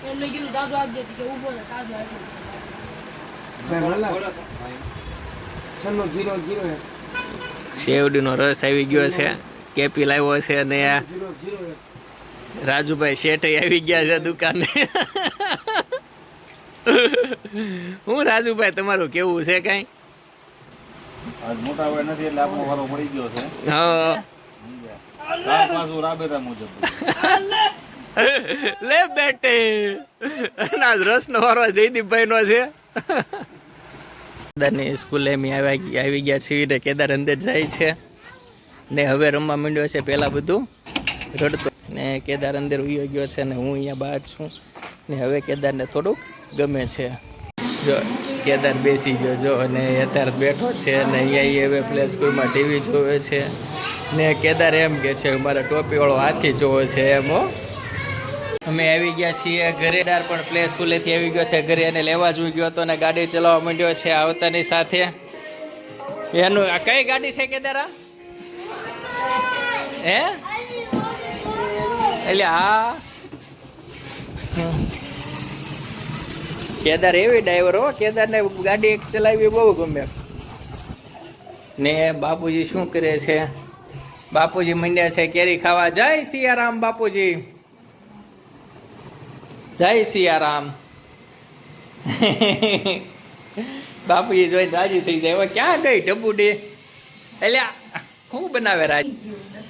એમને કીધું દાદુ આપજે કે ઊભો રહે દાદુ આપજો. શેવડીનો રસ આવી ગયો છે, કેપી લાવ્યો છે અને રાજુભાઈ શેઠ આવી ગયા છે દુકાને. હું રાજુભાઈ તમારું કેવું છે કઈ? આજ મોટા ભાઈ નથી એટલે આપણો વારો પડી ગયો છે. હા પાછું રાબેતા મુજબ લે બેટે આજ રસનો વારો જયદીપભાઈ નો છે. કેદારની સ્કૂલે અમે આવી ગયા છીએ ને કેદાર અંદર જાય છે ને હવે રમવા માંડ્યો છે. પહેલાં બધું રડતો ને કેદાર અંદર ઉયો ગયો છે ને હું અહીંયા બહાર છું ને હવે કેદારને થોડુંક ગમે છે. જો કેદાર બેસી ગયો જો અને અત્યારે બેઠો છે ને અહીંયા હવે પ્લે સ્કૂલમાં ટીવી જોવે છે ને કેદાર એમ કે છે મારે ટોપીવાળો હાથી જોવો છે એમ. અમે આવી ગયા છીએ ઘરે. કેદાર પણ પ્લે સ્કૂલેથી આવી ગયો છે ઘરે અને લેવા જોઈ ગયો હતો ને ગાડી ચલાવવા માંડ્યો છે આવતાની સાથે. એનું આ કઈ ગાડી છે કેદાર? હે એટલે હા કેદાર એવી ડ્રાઈવર હો. કેદારને ગાડી ચલાવવી બહુ ગમે. ને બાપુજી શું કરે છે? બાપુજી મંડ્યા છે કેરી ખાવા. જય સિયારામ બાપુજી, જય સિયારામ. બાપુજી જોઈને રાજી થઈ જાય. ક્યાં ગઈ ડબ્બુડી? એટલે શું બનાવે રાજ?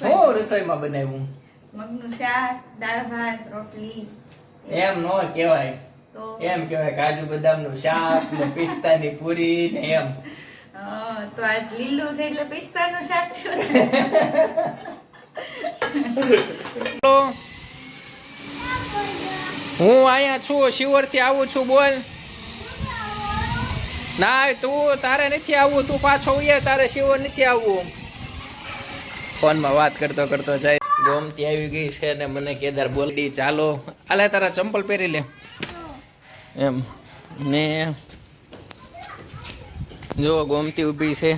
હું રસોઈમાં બનાવ્યું મગનું શાક, દાળ ભાત, રોટલી. એમ નો કહેવાય, તો એમ કહેવાય કાજુ બદામનું શાક ને પિસ્તાની પૂરી ને એમ. તો આજ લીલું છે એટલે પિસ્તાનું શાક છે. હું અહીંયા છું, શિવરથી આવું છું. બોલ. ના તું તારે નથી આવવું, તું પાછો ઉયે, તારે શિવર નથી આવવું. ફોનમાં વાત કરતો કરતો જાય. ગોમતી આવી ગઈ છે ને મને કેદાર બોલી ચાલો આલે તારા ચંપલ પહેરી લે એમ. ને જો ગોમતી ઊભી છે.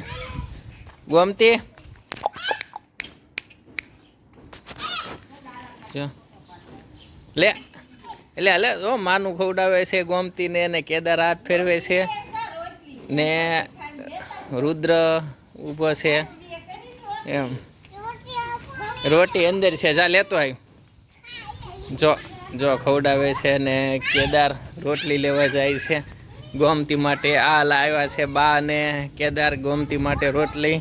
ગોમતી જો લે એટલે હાલે જો માનું ખવડાવે છે ગોમતીને ને કેદાર હાથ ફેરવે છે ને રુદ્ર ઊભો છે એમ. રોટી અંદર છે, જા લેતો આય. જો જો ખવડાવે છે ને કેદાર રોટલી લેવા જાય છે ગોમતી માટે. આ લાવ્યા છે બા ને કેદાર ગોમતી માટે રોટલી.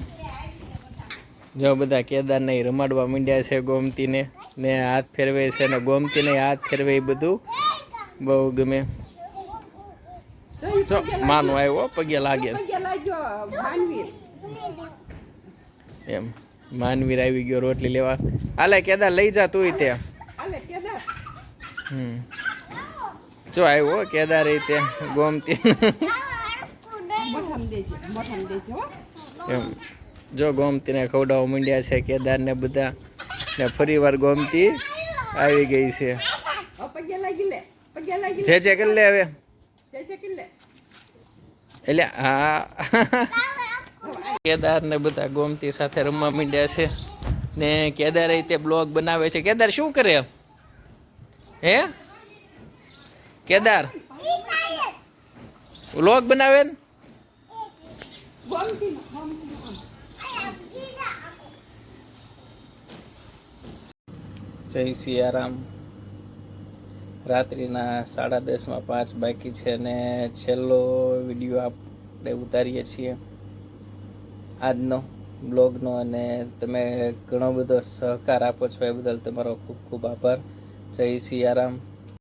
જો બધા કેદારને રમાડવા માંડ્યા છે ગોમતીને ને હાથ ફેરવે છે ને ગોમતીને હાથ ફેરવે એ બધું બહુ ગમે. જો માનું આવ્યો પગે લાગે એમ. માનવીર આવી ગયો રોટલી લેવા. હાલે કેદાર લઈ જા તું તે. જો આવ્યો કેદાર તે ગોમતી એમ. જો ગોમતીને ખવડાવવા માંડ્યા છે કેદારને બધા ને ફરી વાર ગોમતી આવી ગઈ છે. જે જે કરી લે હવે એટલે હા. કેદાર ને બધા ગોમતી સાથે રમવા માંડ્યા છે ને કેદાર તે બ્લોગ બનાવે છે. કેદાર શું કરે હે? કેદાર બ્લોગ બનાવે ને? જય સિયારામ. રાત્રિના 10:30 બાકી છે ને છેલ્લો વિડીયો આપણે ઉતારીએ છીએ આજનો બ્લોગનો. અને તમે ઘણો બધો સહકાર આપો છો એ બદલ તમારો ખૂબ ખૂબ આભાર. જય સિયારામ.